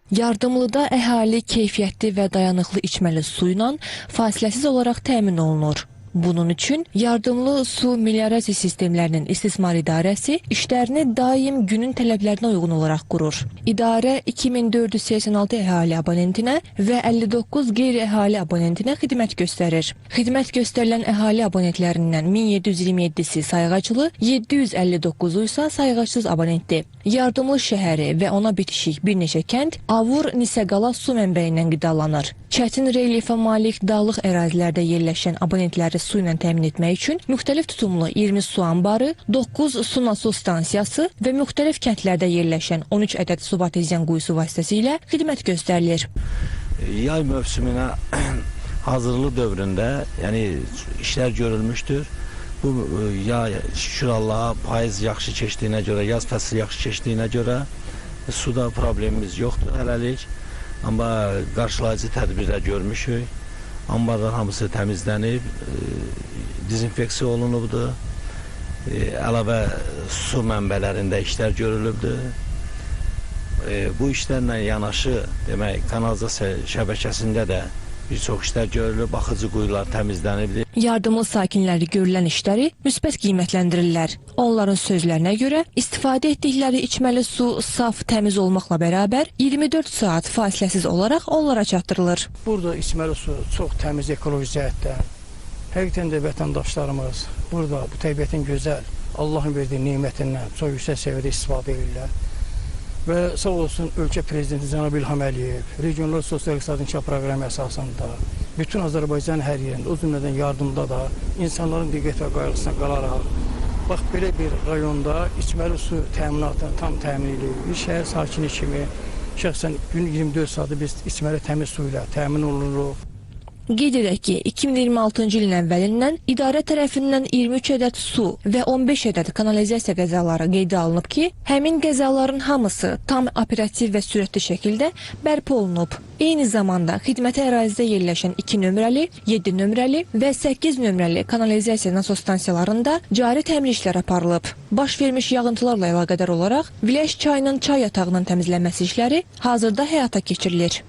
Yardımlıda əhali keyfiyyətli və dayanıqlı içməli su ilə fasiləsiz olaraq təmin olunur. Bunun üçün yardımlı su meliorasiya sistemlərinin istismar idarəsi işlərini daim günün tələblərinə uyğun olaraq qurur. İdarə 2486 əhali abonentinə və 59 qeyri-əhali abonentinə xidmət göstərir. Xidmət göstərilən əhali abonentlərindən 1727-si sayğaclı, 759-u isə sayğacsız abonentdir. Yardımlı şəhəri və ona bitişik bir neçə kənd Avur Nisəqala su mənbəyindən qidalanır. Çətin relyefə malik dağlıq ərazilərdə yerləşən abonentləri su ilə təmin etmək üçün müxtəlif tutumlu 20 su anbarı, 9 su nasos stansiyası və müxtəlif kəndlərdə yerləşən 13 ədəd subartezian quyusu vasitəsilə xidmət göstərilir. Yay mövsümünə hazırlıq dövründə işlər görülmüşdür. Bu yay şükür Allaha payız yaxşı keçdiyinə görə, yaz fəsli yaxşı keçdiyinə görə suda problemimiz yoxdur hələlik. Amma qarşılayıcı tədbirlər görmüşük. Ambarlar hamısı təmizlənib, dezinfeksiya olunubdur. Əlavə su mənbələrində işlər görülübdür. Bu işlərlə yanaşı, demək, kanalizasiya şəbəkəsində də bir çox işlər görülür, baxıcı quyular təmizlənibdir. Yardımlı sakinləri görülən işləri müsbət qiymətləndirirlər. Onların sözlərinə görə istifadə etdikləri içməli su saf, təmiz olmaqla bərabər 24 saat fasiləsiz olaraq onlara çatdırılır. Burada içməli su çox təmiz ekoloji cəhətdən. Həqiqətən də vətəndaşlarımız burada bu təbiətin gözəl, Allahın verdiyi nemətindən çox yüksək səviyyədə istifadə edirlər. Və sağ olsun ölkə prezidenti Cənab İlham Əliyev, regional sosial-iqtisadi inkişaf proqramı əsasında bütün Azərbaycan hər yerində, o cümlədən yardımda da insanların diqqət və qayğısına qalaraq, bax belə bir rayonda içməli su təminatını tam təmin edilir. Bir şəhər sakini kimi şəxsən gün 24 saatı biz içməli təmiz su ilə təmin olunuruq. Qeyd edək ki, 2026-cı ilin əvvəlindən idarə tərəfindən 23 ədəd su və 15 ədəd kanalizasiya qəzaları qeydə alınıb ki, həmin qəzaların hamısı tam operativ və sürətli şəkildə bərpa olunub. Eyni zamanda xidməti ərazidə yerləşən 2 nömrəli, 7 nömrəli və 8 nömrəli kanalizasiya nasos stansiyalarında cari təmir işləri aparılıb. Baş vermiş yağıntılarla əlaqədar olaraq Viləş çayının çay yatağının təmizlənməsi işləri hazırda həyata keçirilir.